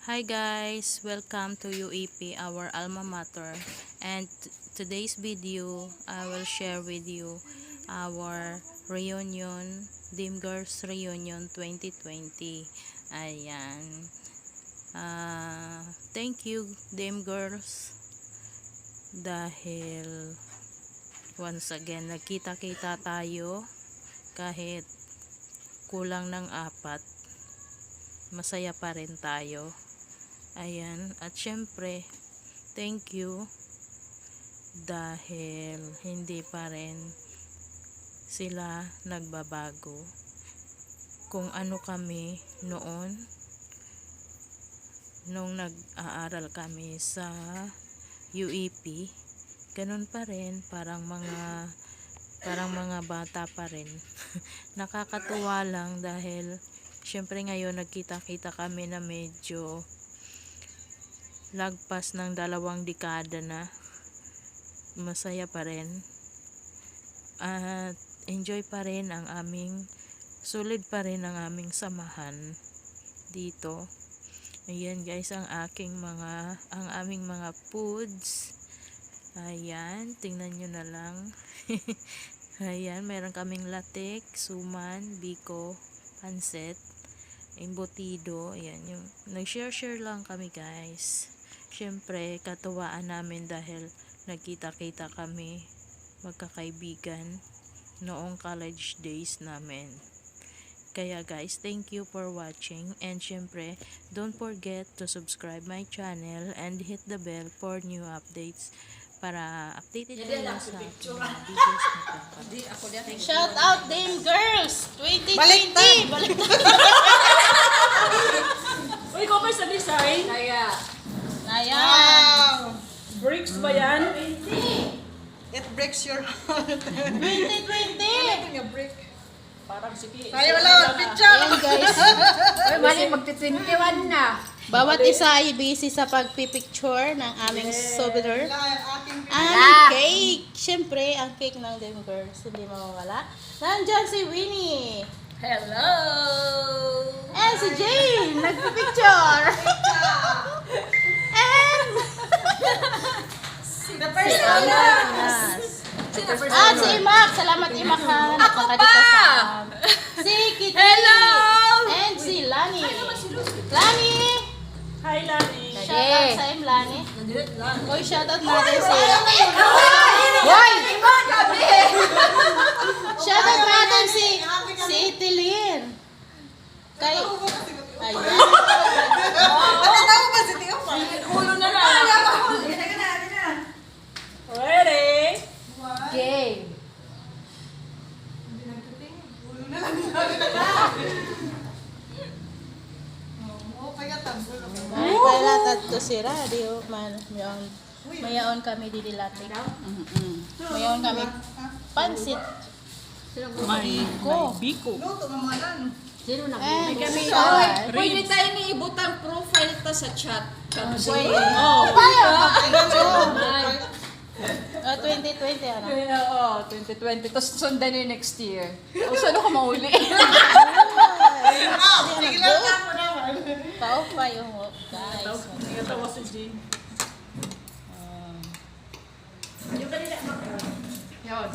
Hi guys, welcome to UEP, our alma mater, and today's video I will share with you our reunion, Dim Girls Reunion 2020. Ayan. Thank you Dim Girls dahil once again nagkita-kita tayo kahit kulang ng apat. Masaya pa rin tayo. Ayan, at syempre thank you dahil hindi pa rin sila nagbabago. Kung ano kami noon nung nag-aaral kami sa UEP, ganun pa rin, parang mga bata pa rin. Nakakatuwa lang dahil syempre ngayon nagkita-kita kami na medyo lagpas ng 2 dekada na. Masaya pa rin at enjoy pa rin ang aming solid pa rin ang aming samahan dito. Ayan guys, ang aming mga foods. Ayan, tingnan nyo na lang. Ayan, meron kaming latik, suman, biko, pansit, embutido. Ayan, yung nag-share lang kami guys. Syempre, katuwaan namin dahil nagkita-kita kami magkakaibigan noong college days namin. Kaya guys, thank you for watching, and syempre, don't forget to subscribe my channel and hit the bell for new updates para updated kayo sa mga videos na. Shout out Dim Girls 2020! Baliktad! Uy, ikaw ba sa design? Ayan. Wow! Bricks ba yan? It breaks your heart. 2020! Ito yung brick. Parang sige. Tayo wala, picture! Ayan guys, Ay, mali, magti-21 na. bawat isa ay busy sa pagpipicture ng aming souvenir. Wala yung aking Ang cake! Siyempre, ang cake ng Dim Girls, hindi mawawala. Nandyan si Winnie! Hello! And si Jane! Nagpipicture! And the first one. at si Imak! Salamat Imak ha! Nakakadito sa si Kitty! Hello! And si Lani! Lani! Hi, Lani. Shoutout sa Lani! Uy, shoutout natin si... Shoutout natin si Itilin! Kay... Ayan! Ano tawag ba si Tio? Ulo na lang. Ready? Game. Pailatad to si Radio man mayaon kami didilatik. Mayaon kami pansit. Biko. Luto ng mga lan. Sino na? And kami salad. Pwede tayo ni ibutang profile ta sa chat. Oh. Payo ka 2020 ano? Oo, 2020. Tapos sundan ni next year. O, saan ako mauli? Sige lang ako naman. Pao pa yung guys. Nagatawa si Jane. Yun.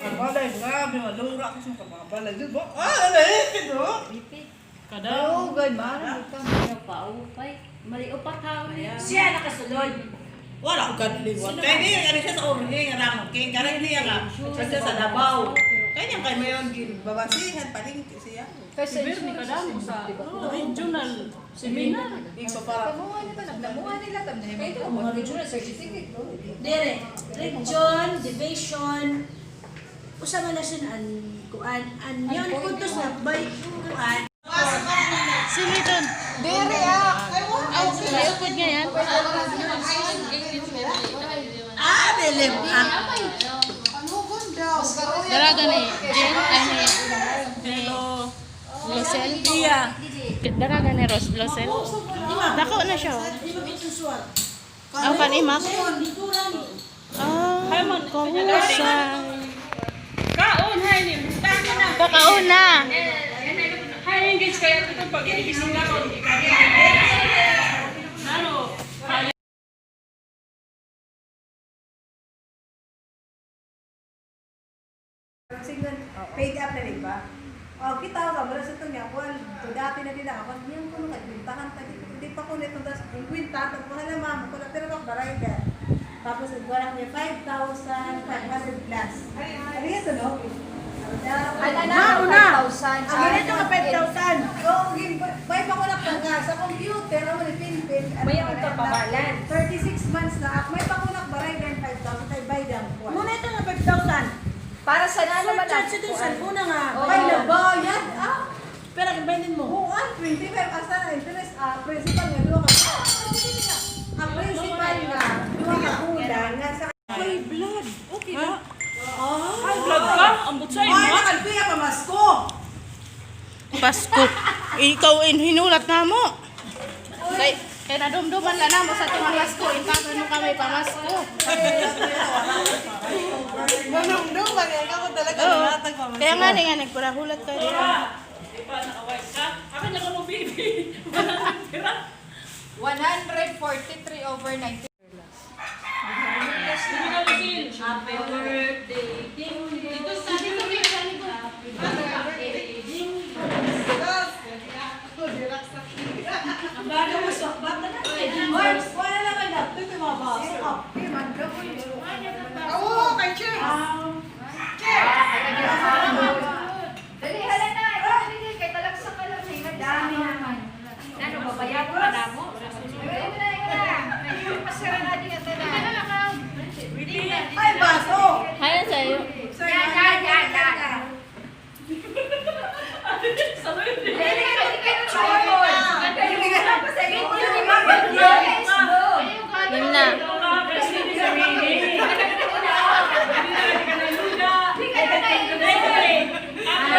Balay, grabe, malura ko sa mga balay. Alay, ito. Kada. Oh, good man. Siya nakasulod. Wala akong kadliwat. Kaya niya, kaya siya sa orhing, alam king kaya niya nga. Kasi sa Davao. Kaya niya kay mayon babasihan, palingki siya. Si Bernie kada mo sa regional seminar. Ikaw para. Mga regional certificate. Dire, region, division, usama na siya kuan, yun, kuntos na, by kuan. Sino ito? Dere ah! May upod nga yan? Bilim, Daraga ni Jen, ay ni Losel? Iya. Daraga ni Losel? Dako na siya. Ang panimak? Hay man. Kahusay. Kaon, hay ni. Taka na. Kakauna. Hay, engage kaya ito pag-ibig sila ko. paid up na rin ba? O, kita ko, mula sa ito niya, dati na din ako, yung kuno nagkwintahan, hindi pa ko nito, tapos yung kwinta, tapos mahal na mama ko, pero ako baray ka. Tapos nagwala niya 5,500 plus. Ano yan ito, no? Ano na? 5,000. Ang ganito nga 5,000. Oo, may pakunak pa nga sa computer, ako ni Pinpin. May ang kapabalan. 36 months na, may pakunak baray din 5,000, tayo bayad ang kuwan. Muna ito nga 5,000. Para sa nalo ba Charge ito sa una nga. Ay, nabayad, Pero kibainin mo. Oo, 25 asa na interest, principal nga, doon ka. Ang principal nga, doon ka kulang, nga sa... Ay, blood. Okay na. Ay, vlog ka? Ambot sa'yo, Ay, ma? nakalpiya pa, Masko! Pasko. Ikaw hinulat na mo. Kaya nadumduman na mo sa itong Pasko. Intasan mo kami pamasko. Manumduman, yan ako talaga Oo. nanatag pa, Kaya nga nga nagparahulat ka rin. Di ba, nakawais ka? Akin na ka mo, baby. Wala nang tira. 143 over 90. Hindi ka bisin. Happy birthday. Dito sa dito rin. Happy birthday. Ang bago mo sa bata na. Oy, wala naman na. Ito yung mga baso. Oo, kay Che. Dali, hala na. Dali, kay talagsak ka lang. Madami naman. Ano, babayan ko na mo? Ayun na. Pasira na din ito na. Ay, baso. Hayan sa'yo. Yan. Sabay din. Dali, hindi ka na chorol. Dali ka na. Pasagin mo yung Facebook. Yun na.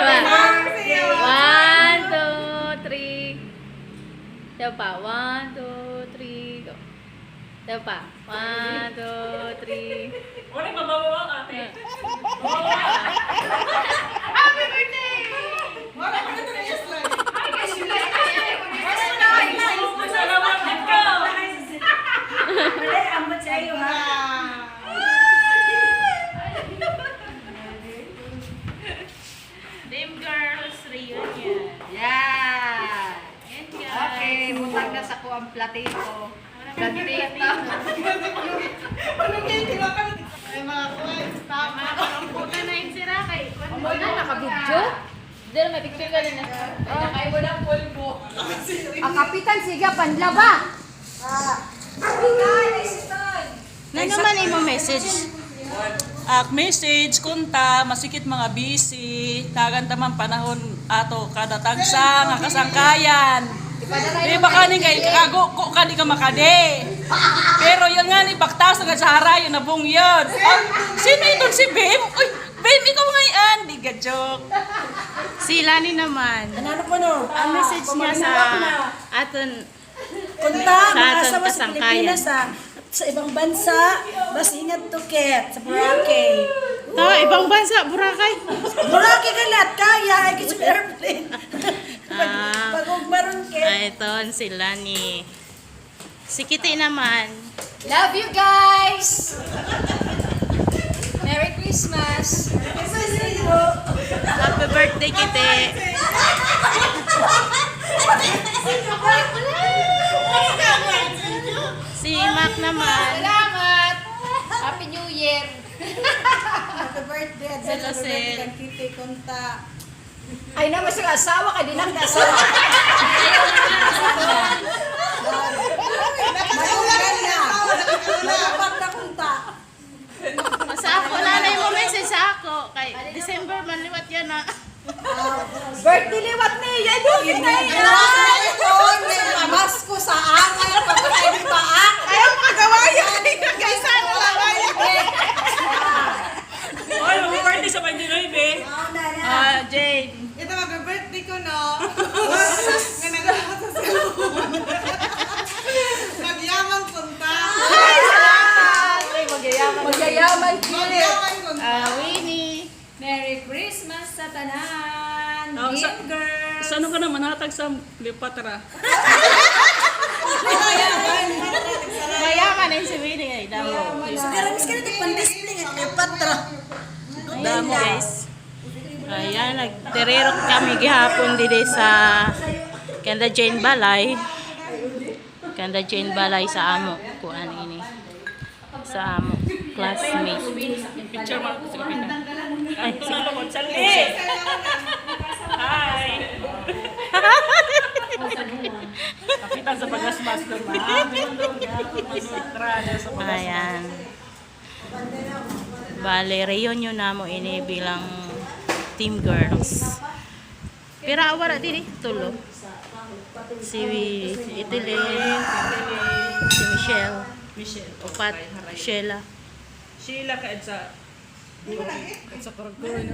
Diba? 1, 2, 3. Diba pa? 1, 2, 3, go. Diba pa? 1, 2, 3. Wala mababawa ka, ate. Happy birthday! Salamat din ka. Wala, ambot sa iyo ha. Dream Girls Reunion. Yan. Yan guys. Okay, mutang na sa kuang platito. Platito. Puta na yung sira kay. Ano na, nakabidyo? Dito may picture ka rin na. Nakaiba ng polvo. Ang kapitan, siga, panlaba. Na naman ay mo message. Message, kunta, masikit mga busy, tagan tamang panahon ato kada tagsa nga kasangkayan. Di ba kani kay kago ko kani ka makade. Pero yun nga ni baktas nga sa hara yun nabong yun. Oh, sino ito si Bim? Uy, Bim ikaw ngayon. Di ka joke. Si Lani naman. Ano po no? Ang message niya sa aton Kunta, Sa mga aton asawa sa kasangkayan. Pilipinas sa ibang bansa, bas ingat tuket sa Boracay. to ibang bansa Boracay. Boracay ka lahat, kaya, ay kisip airplane. Ah. Pag ugmaron ke. Ay, ito si Lani. Si Kitty naman. Love you guys! Merry Christmas! Happy birthday, Kitty. Si Mac naman. Salamat! Happy New Year! Happy birthday. Si Lucille. Kang Kitty, kunta. Ay naman sa asawa ka din ang asawa. Magulan na. Nakapat na kunta. Sa ako, nanay mo message sa ako. Kay December, manliwat yan na. Birthday liwat niya! Yun na Kailangan may pamasko sa angay. Pagkakay di ba ang? Ayaw makagawa yan. Kaysa ano lang yan. Oy, mag-birthday sa 29, Jane. Ito mag-birthday ko, no? Nga naglakas sa cellphone. Magyaman kunta. Magyayaman Magyaman kunta. Winnie. Merry Christmas sa tanan! Oh, sa- Dear girls! Sa ano ka na manatag sa Cleopatra? Mayaman din si Winnie. Ay, damo. Sigara, miski na ito pan-display nga kay Patra. Damo, guys. Ayan, nagtererok kami gihapon dito sa Kanda Jane Balay. Kanda Jane Balay sa amo. Kuan ini. Sa amo. Classmate. Picture mo sa kapitan. Ay, sige. Hi! Kapitan sa paglasmas doon. Ayan. Bale, reunion na mo ini bilang team girls. Pero awara din tulo. Si Italy, si Michelle, Michelle. Pat, Sheila. Sheila ka sa kurag-kurag.